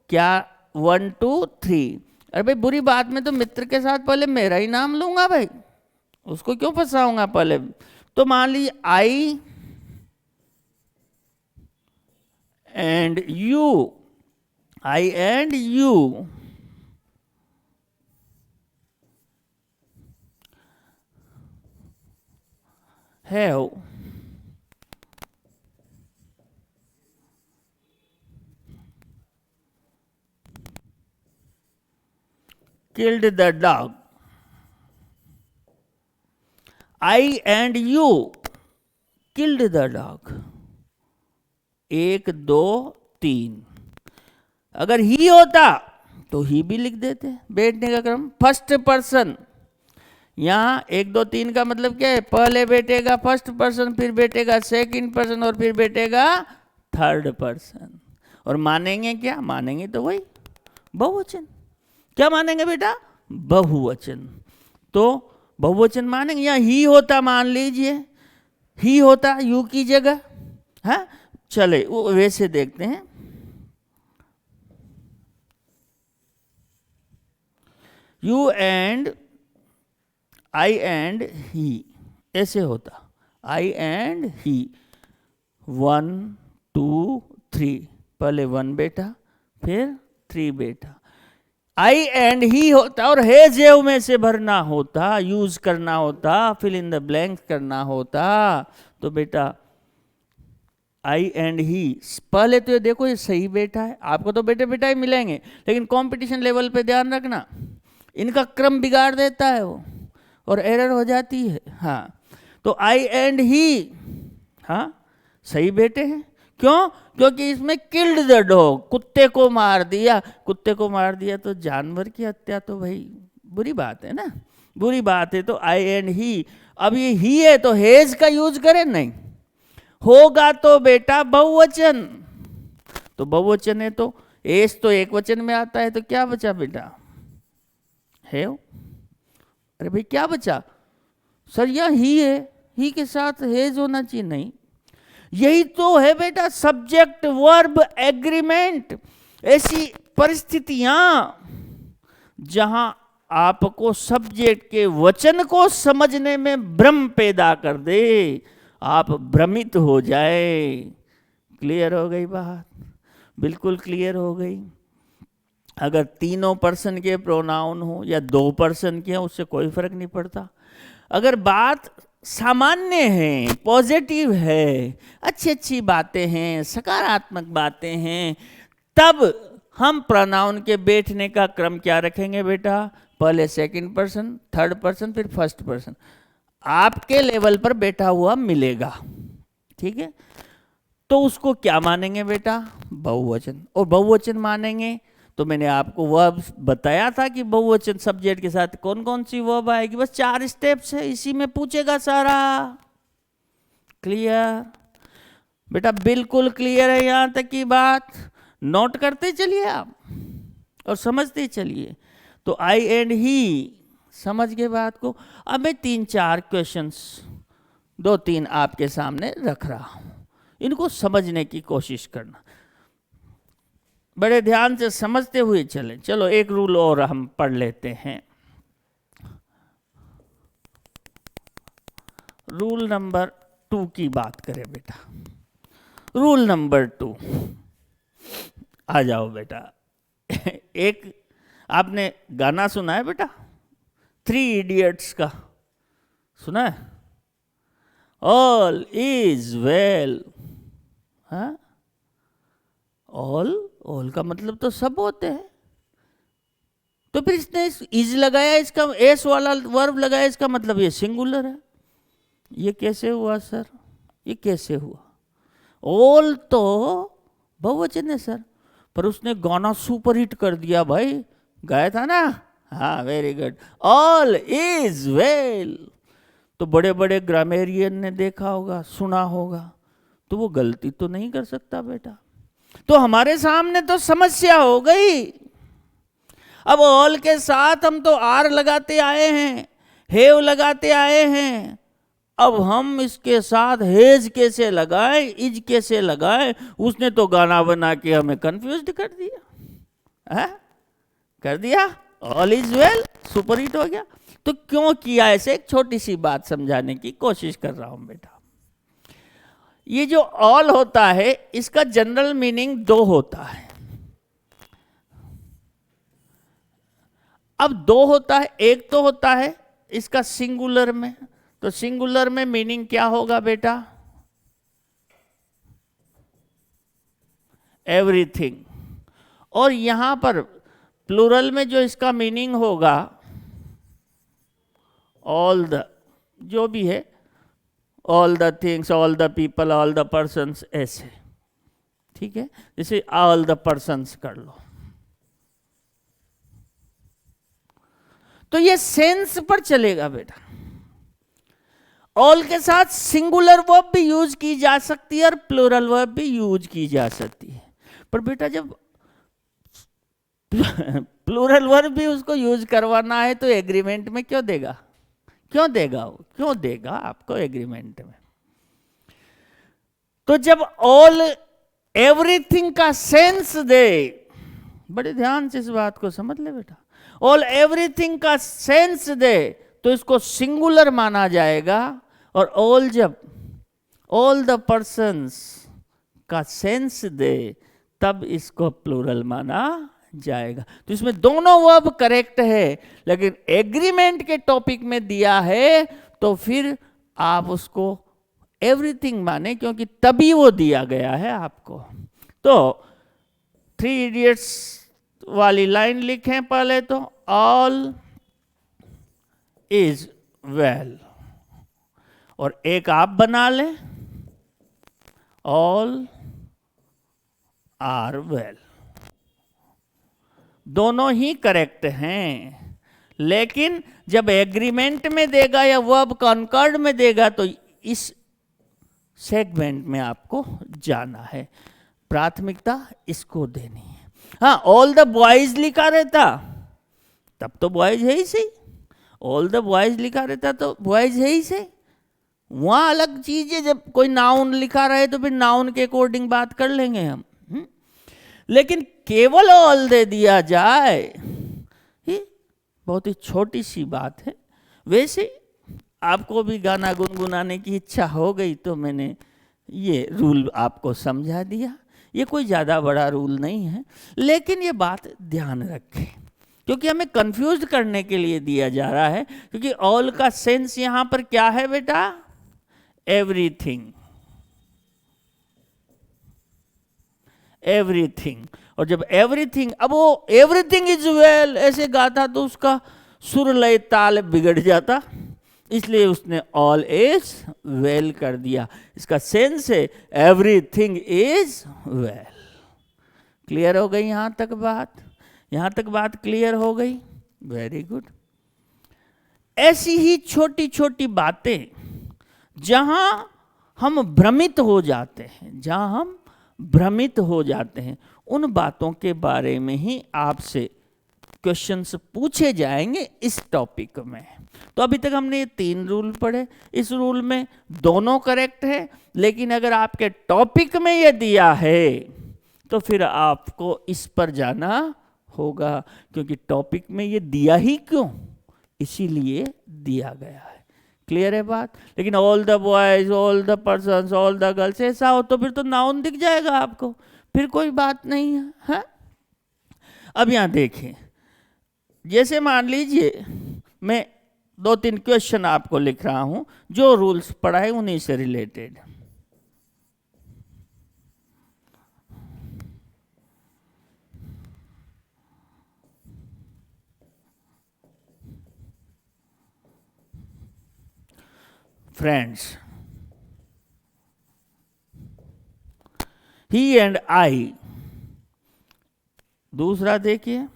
क्या 1 2 3। अरे भाई बुरी बात में तो मित्र के साथ पहले मेरा ही नाम लूंगा भाई, उसको क्यों फंसाऊंगा पहले। तो मान लीजिए I and you, I and you have killed the dog. I and you killed the dog. 1 2 3। अगर ही होता तो ही भी लिख देते, बैठने का क्रम फर्स्ट पर्सन। यहाँ 1 2 3 का मतलब क्या है, पहले बैठेगा फर्स्ट पर्सन, फिर बैठेगा सेकंड पर्सन और फिर बैठेगा थर्ड पर्सन। और मानेंगे क्या, मानेंगे तो वही बहुवचन। क्या मानेंगे बेटा, बहुवचन। तो बहुवचन मानेंगे। यहाँ ही होता, मान लीजिए ही होता यू की जगह, है चले वो वैसे देखते हैं। You and I and he ऐसे होता, आई एंड ही 1 2 3, पहले 1 बेटा फिर 3 बेटा। आई एंड ही होता और हैज हैव में से भरना होता, यूज करना होता, फिल इन द ब्लैंक करना होता। तो बेटा आई एंड ही, पहले तो ये देखो ये सही बेटा है, आपको तो बेटे बेटा ही मिलेंगे, लेकिन कंपटीशन लेवल पे ध्यान रखना इनका क्रम बिगाड़ देता है वो और एरर हो जाती है। हाँ तो आई एंड ही हाँ सही बेटे हैं। क्यों, क्योंकि इसमें किल्ड द डॉग, कुत्ते को मार दिया। कुत्ते को मार दिया तो जानवर की हत्या तो भाई बुरी बात है ना, बुरी बात है। तो आई एंड ही, अब ये ही है तो हेज का यूज करें, नहीं होगा तो बेटा बहुवचन। तो बहुवचन है तो एस तो एक वचन में आता है, तो क्या बचा बेटा, है। अरे भाई क्या बचा सर, यह ही है, ही के साथ हेज होना चाहिए, नहीं यही तो है बेटा सब्जेक्ट वर्ब एग्रीमेंट। ऐसी परिस्थितियां जहां आपको सब्जेक्ट के वचन को समझने में भ्रम पैदा कर दे, आप भ्रमित हो जाए। क्लियर हो गई बात, बिल्कुल क्लियर हो गई। अगर तीनों पर्सन के प्रोनाउन हो या 2 पर्सन के हो उससे कोई फर्क नहीं पड़ता। अगर बात सामान्य है, पॉजिटिव है, अच्छी अच्छी बातें हैं, सकारात्मक बातें हैं, तब हम प्रोनाउन के बैठने का क्रम क्या रखेंगे बेटा, पहले सेकंड पर्सन, थर्ड पर्सन, फिर फर्स्ट पर्सन, आपके लेवल पर बैठा हुआ मिलेगा। ठीक है, तो उसको क्या मानेंगे बेटा, बहुवचन। और बहुवचन मानेंगे तो मैंने आपको वर्ब बताया था कि बहुवचन सब्जेक्ट के साथ कौन कौन सी वर्ब आएगी, बस 4 स्टेप्स है, इसी में पूछेगा सारा। क्लियर बेटा, बिल्कुल क्लियर है यहां तक की बात। नोट करते चलिए आप और समझते चलिए। तो आई एंड ही समझ गए बात को। अब मैं 3-4 क्वेश्चंस 2-3 आपके सामने रख रहा हूं, इनको समझने की कोशिश करना, बड़े ध्यान से समझते हुए चलें। चलो एक रूल और हम पढ़ लेते हैं। रूल नंबर 2 की बात करें बेटा। रूल नंबर 2, आ जाओ बेटा। एक आपने गाना सुना है बेटा, 3 इडियट्स का, सुना है? All is well. हाँ, ऑल का मतलब तो सब होते हैं, तो फिर इसने इज लगाया, इसका एस वाला वर्ब लगाया, इसका मतलब ये सिंगुलर है। ये कैसे हुआ सर, ये कैसे हुआ? ऑल तो बहुवचन है सर, पर उसने गाना सुपर हिट कर दिया भाई, गाया था ना। हाँ, very good, all is well. तो बड़े बड़े ग्रामेरियन ने देखा होगा, सुना होगा, तो वो गलती तो नहीं कर सकता बेटा। तो हमारे सामने तो समस्या हो गई। अब ऑल के साथ हम तो आर लगाते आए हैं, हेव लगाते आए हैं, अब हम इसके साथ हेज कैसे लगाएं, इज कैसे लगाएं? उसने तो गाना बना के हमें कंफ्यूज कर दिया है? कर दिया, all is well super hit हो गया। तो क्यों किया ऐसे? एक छोटी सी बात समझाने की कोशिश कर रहा हूं बेटा। ये जो ऑल होता है, इसका जनरल मीनिंग दो होता है। अब दो होता है, एक तो होता है इसका सिंगुलर में, तो सिंगुलर में मीनिंग क्या होगा बेटा? एवरीथिंग। और यहां पर प्लूरल में जो इसका मीनिंग होगा, ऑल द, जो भी है, all the things, all the people, all the persons, ऐसे, ठीक है? जैसे ऑल द पर्सन्स कर लो, तो ये सेंस पर चलेगा बेटा। ऑल के साथ सिंगुलर वर्ब भी यूज की जा सकती है और प्लूरल वर्ब भी यूज की जा सकती है, पर बेटा जब प्लूरल वर्ब भी उसको यूज करवाना है तो एग्रीमेंट में क्यों देगा? क्यों देगा वो? क्यों देगा आपको एग्रीमेंट में? तो जब ऑल एवरीथिंग का सेंस दे, बड़े ध्यान से इस बात को समझ ले बेटा, ऑल एवरीथिंग का सेंस दे तो इसको सिंगुलर माना जाएगा, और ऑल जब ऑल द पर्सन्स का सेंस दे तब इसको प्लूरल माना जाएगा। तो इसमें दोनों वर्ब करेक्ट है, लेकिन एग्रीमेंट के टॉपिक में दिया है तो फिर आप उसको एवरीथिंग माने, क्योंकि तभी वो दिया गया है आपको। तो 3 इडियट्स वाली लाइन लिखें पहले तो, ऑल इज वेल, और एक आप बना लें, ऑल आर वेल। दोनों ही करेक्ट हैं, लेकिन जब एग्रीमेंट में देगा या वर्ब कॉन्कॉर्ड में देगा तो इस सेगमेंट में आपको जाना है, प्राथमिकता इसको देनी है। हाँ, ऑल द बॉयज लिखा रहता तब तो बॉयज है ही सही, ऑल द बॉयज लिखा रहता तो बॉयज है ही सही, वहां अलग चीज है। जब कोई नाउन लिखा रहे तो फिर नाउन के अकॉर्डिंग बात कर लेंगे हम, लेकिन केवल ऑल दे दिया जाए, ये बहुत ही छोटी सी बात है। वैसे आपको भी गाना गुनगुनाने की इच्छा हो गई तो मैंने ये रूल आपको समझा दिया। ये कोई ज़्यादा बड़ा रूल नहीं है, लेकिन ये बात ध्यान रखें क्योंकि हमें कंफ्यूज करने के लिए दिया जा रहा है। क्योंकि ऑल का सेंस यहाँ पर क्या है बेटा? Everything, everything. और जब एवरीथिंग, अब वो एवरीथिंग इज वेल ऐसे गाता तो उसका सुर लय ताल बिगड़ जाता, इसलिए उसने ऑल इज वेल कर दिया। इसका सेंस है एवरीथिंग इज वेल। क्लियर हो गई यहां तक बात? यहां तक बात क्लियर हो गई? Very good. ऐसी ही छोटी छोटी बातें जहां हम भ्रमित हो जाते हैं, जहां हम भ्रमित हो जाते हैं, उन बातों के बारे में ही आपसे क्वेश्चंस पूछे जाएंगे इस टॉपिक में। तो अभी तक हमने ये 3 रूल पढ़े। इस रूल में दोनों करेक्ट है, लेकिन अगर आपके टॉपिक में ये दिया है तो फिर आपको इस पर जाना होगा, क्योंकि टॉपिक में ये दिया ही क्यों, इसीलिए दिया गया है। क्लियर है बात? लेकिन all the boys, all the persons, all the girls ऐसा हो तो फिर तो नाउन दिख जाएगा आपको, फिर कोई बात नहीं है, है? अब यहां देखें, जैसे मान लीजिए मैं 2-3 क्वेश्चन आपको लिख रहा हूं, जो रूल्स पढ़ाए उन्हीं से related. Friends, he and I, दूसरा देखिए,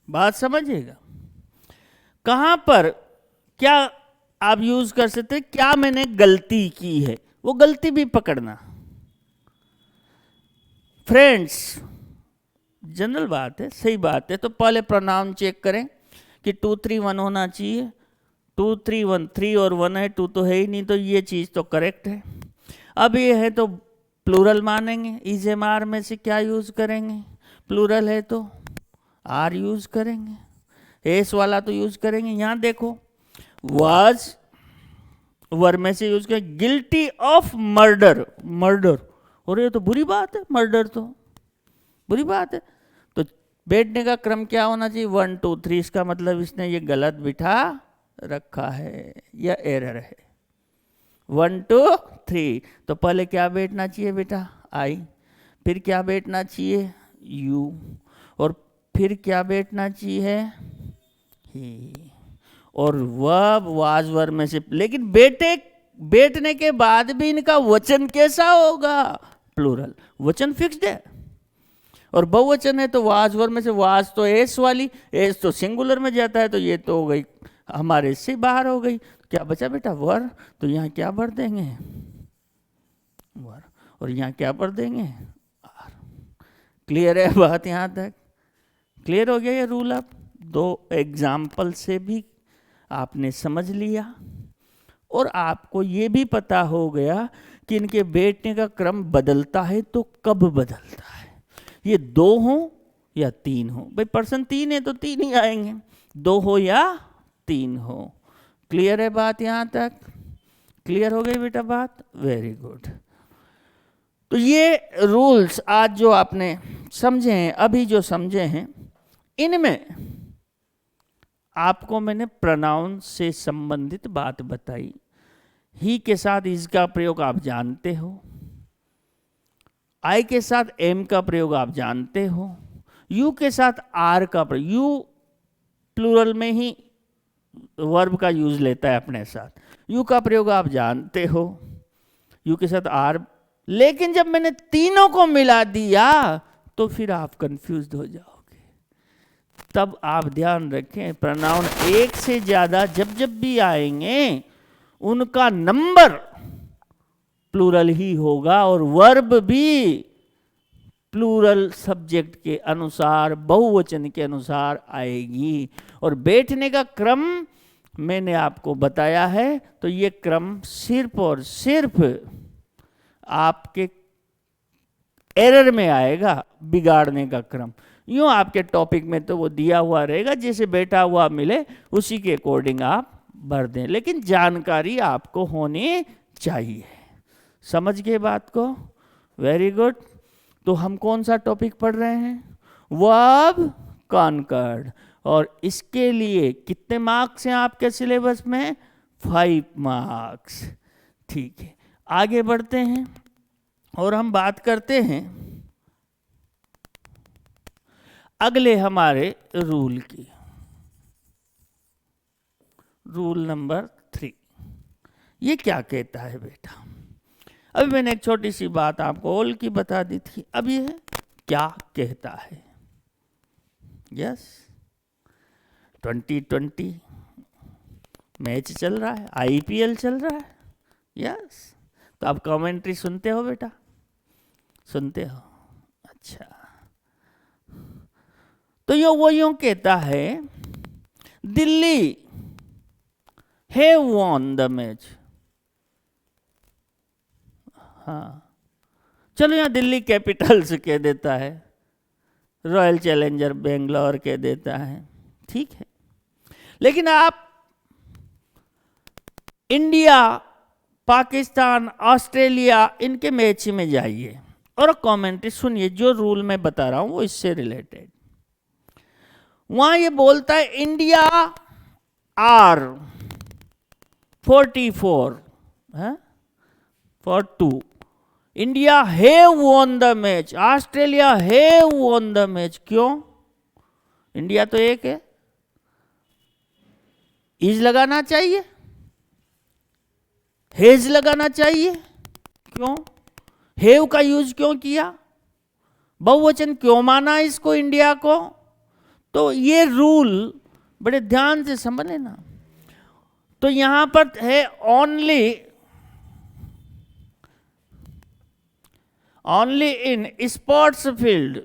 बात समझिएगा। कहां पर क्या आप यूज कर सकते हैं, क्या मैंने गलती की है, वो गलती भी पकड़ना। फ्रेंड्स, जनरल बात है, सही बात है, तो पहले प्रोनाउन चेक करें कि 2 3 1 होना चाहिए। 2 3 1, 3 और 1 है, 2 तो है ही नहीं, तो ये चीज तो करेक्ट है। अब ये है तो प्लूरल मानेंगे, इज एम आर में से क्या यूज करेंगे, प्लूरल है तो आर यूज करेंगे, एस वाला तो यूज करेंगे। यहां देखो, वाज वर में से यूज करें, गिल्टी ऑफ मर्डर, मर्डर, और ये तो बुरी बात है, मर्डर तो बुरी बात है। तो बैठने का क्रम क्या होना चाहिए, 1 2 3, इसका मतलब इसने ये गलत बिठा रखा है या एरर है। 1 2 3, तो पहले क्या बैठना चाहिए बेटा, आई, फिर क्या बैठना चाहिए, यू, और फिर क्या बैठना चाहिए, ही, और वर्ब वाज वर में से। लेकिन बैठने के बाद भी इनका वचन कैसा होगा, प्लूरल, वचन फिक्स्ड है। और बहुवचन है तो वाज वर में से, वाज तो एस वाली, एस तो सिंगुलर में जाता है, तो ये तो हो गई हमारे से बाहर हो गई। क्या बचा बेटा, वर, तो यहाँ क्या भर देंगे, वर, और यहाँ क्या भर देंगे, आर। क्लियर है बात, यहाँ तक क्लियर हो गया ये रूल। अब 2 एग्जाम्पल से भी आपने समझ लिया, और आपको ये भी पता हो गया कि इनके बैठने का क्रम बदलता है तो कब बदलता है, ये 2 हो या 3 हो। भाई पर्सन 3 है तो 3 ही आएंगे, 2 हो या 3 हो। क्लियर है बात, यहाँ तक क्लियर हो गई बेटा बात, वेरी गुड। तो ये रूल्स आज जो आपने समझे हैं, अभी जो समझे हैं, इनमें आपको मैंने प्रोनाउन से संबंधित बात बताई। ही के साथ इज का प्रयोग आप जानते हो, आई के साथ एम का प्रयोग आप जानते हो, यू के साथ आर का प्रयोग, यू प्लूरल में ही वर्ब का यूज लेता है अपने साथ, यू का प्रयोग आप जानते हो, यू के साथ आर। लेकिन जब मैंने तीनों को मिला दिया तो फिर आप कंफ्यूज हो जाओगे। तब आप ध्यान रखें, प्रोनाउन एक से ज्यादा जब जब भी आएंगे उनका नंबर प्लूरल ही होगा, और वर्ब भी प्लूरल सब्जेक्ट के अनुसार, बहुवचन के अनुसार आएगी। और बैठने का क्रम मैंने आपको बताया है, तो ये क्रम सिर्फ और सिर्फ आपके एरर में आएगा, बिगाड़ने का क्रम। यूं आपके टॉपिक में तो वो दिया हुआ रहेगा, जैसे बैठा हुआ मिले उसी के अकॉर्डिंग आप भर दें, लेकिन जानकारी आपको होनी चाहिए। समझ गए बात को, वेरी गुड। तो हम कौन सा टॉपिक पढ़ रहे हैं, वर्ब कॉन्कर्ड, और इसके लिए कितने मार्क्स हैं आपके सिलेबस में, 5 मार्क्स। ठीक है, आगे बढ़ते हैं और हम बात करते हैं अगले हमारे रूल की। रूल नंबर 3 ये क्या कहता है बेटा, अभी मैंने एक छोटी सी बात आपको ऑल की बता दी थी, अब ये क्या कहता है। यस, 2020 मैच चल रहा है, आईपीएल चल रहा है। यस, तो आप कमेंट्री सुनते हो बेटा, सुनते हो, अच्छा। तो वो यूं कहता है, Delhi have won the match, हाँ, चलो यहाँ दिल्ली कैपिटल्स कह देता है, रॉयल चैलेंजर बेंगलोर कह देता है, ठीक है। लेकिन आप इंडिया, पाकिस्तान, ऑस्ट्रेलिया इनके मैच में जाइए और कमेंट्री सुनिए, जो रूल मैं बता रहा हूं वो इससे रिलेटेड। वहां ये बोलता है India are 44 for 2, India have won the match, Australia have won the match. क्यों? इंडिया तो एक है, इज लगाना चाहिए, हेज लगाना चाहिए। क्यों हैव का यूज क्यों किया, बहुवचन क्यों माना इसको इंडिया को? तो ये रूल बड़े ध्यान से समझ लेना। तो यहां पर है only in sports field,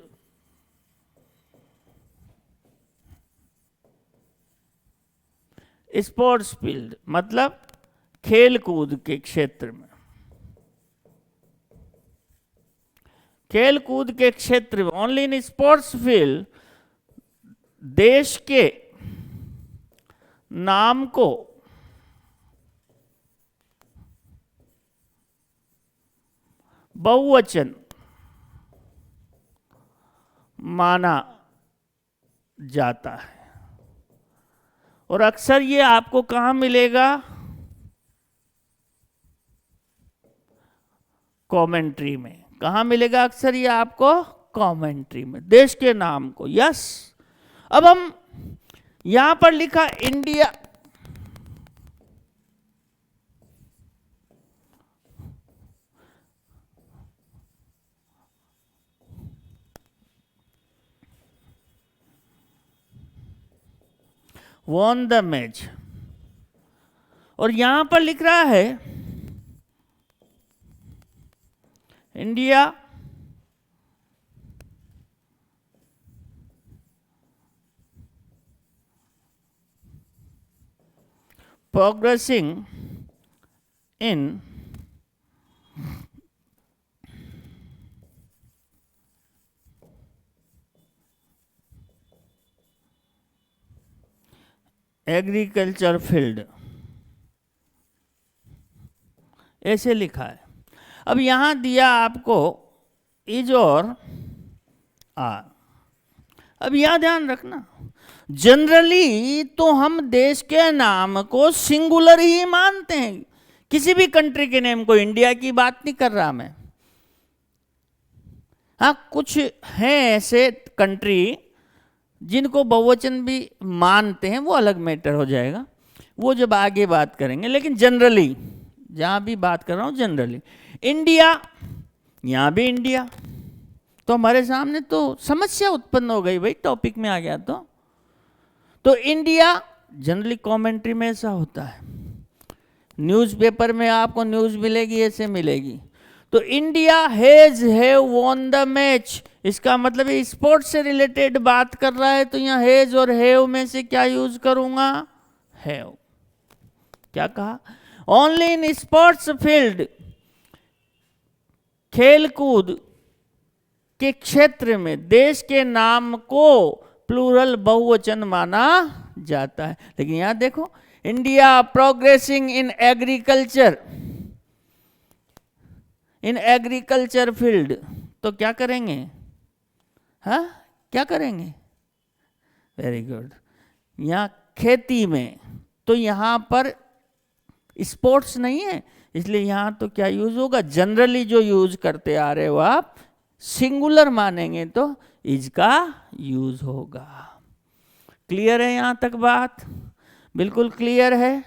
sports field मतलब खेल कूद के क्षेत्र में, खेल कूद के क्षेत्र में, ओनली इन स्पोर्ट्स फील्ड देश के नाम को बहुवचन माना जाता है। और अक्सर ये आपको कहां मिलेगा? कमेंट्री में। कहां मिलेगा अक्सर ये आपको? कमेंट्री में, देश के नाम को। यस, अब हम यहां पर लिखा इंडिया, won the मैच, और यहां पर लिख रहा है India progressing in agriculture field, ऐसे लिखा है। अब यहां दिया आपको इज और आर। अब यह ध्यान रखना, जनरली तो हम देश के नाम को सिंगुलर ही मानते हैं, किसी भी कंट्री के नेम को, इंडिया की बात नहीं कर रहा मैं। हाँ, कुछ हैं ऐसे कंट्री जिनको बहुवचन भी मानते हैं, वो अलग मैटर हो जाएगा, वो जब आगे बात करेंगे। लेकिन जनरली जहां भी बात कर रहा हूं, जनरली इंडिया, यहां भी इंडिया, तो हमारे सामने तो समस्या उत्पन्न हो गई भाई, टॉपिक में आ गया तो इंडिया जनरली कमेंट्री में ऐसा होता है, न्यूज़पेपर में आपको न्यूज़ मिलेगी, ऐसे मिलेगी। तो India has have won the match, इसका मतलब ये स्पोर्ट्स से रिलेटेड बात कर रहा है, तो यहाँ हैज और हैव में से क्या यूज करूंगा? हैव। क्या कहा? ओनली इन स्पोर्ट्स फील्ड, खेलकूद के क्षेत्र में देश के नाम को प्लूरल बहुवचन माना जाता है। लेकिन यहां देखो, India progressing in agriculture field, तो क्या करेंगे? हाँ, क्या करेंगे? वेरी गुड, यहां खेती में, तो यहां पर स्पोर्ट्स नहीं है, इसलिए यहां तो क्या यूज होगा? जनरली जो यूज करते आ रहे हो आप, सिंगुलर मानेंगे तो इज का यूज होगा। क्लियर है यहां तक बात? बिल्कुल क्लियर है।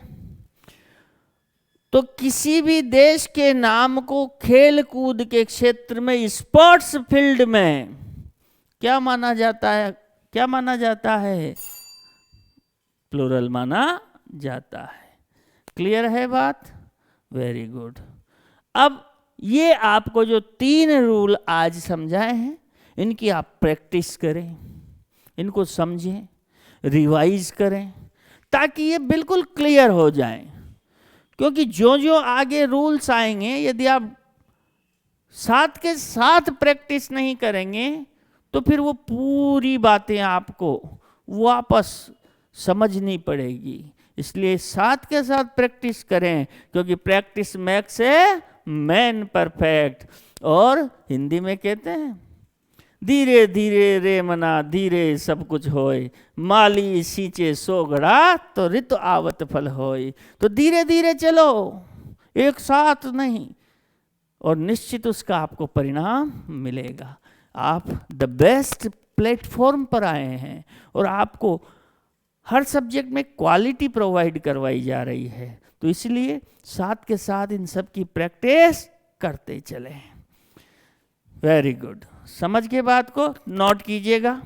तो किसी भी देश के नाम को खेल कूद के क्षेत्र में, स्पोर्ट्स फील्ड में क्या माना जाता है? क्या माना जाता है? प्लूरल माना जाता है। क्लियर है बात? Very good. अब ये आपको जो 3 रूल आज समझाए हैं, इनकी आप प्रैक्टिस करें, इनको समझें, रिवाइज करें, ताकि ये बिल्कुल क्लियर हो जाए। क्योंकि जो जो आगे रूल्स आएंगे, यदि आप साथ के साथ प्रैक्टिस नहीं करेंगे तो फिर वो पूरी बातें आपको वापस समझनी पड़ेगी। इसलिए साथ के साथ प्रैक्टिस करें, क्योंकि practice makes a man perfect. और हिंदी में कहते हैं धीरे धीरे रे मना धीरे सब कुछ होए, माली सींचे सो घड़ा तो ऋतु आवत फल होए। तो धीरे धीरे चलो, एक साथ नहीं, और निश्चित उसका आपको परिणाम मिलेगा। आप द बेस्ट प्लेटफॉर्म पर आए हैं और आपको हर सब्जेक्ट में क्वालिटी प्रोवाइड करवाई जा रही है, तो इसलिए साथ के साथ इन सब की प्रैक्टिस करते चलें। वेरी गुड, समझ के बात को नोट कीजिएगा।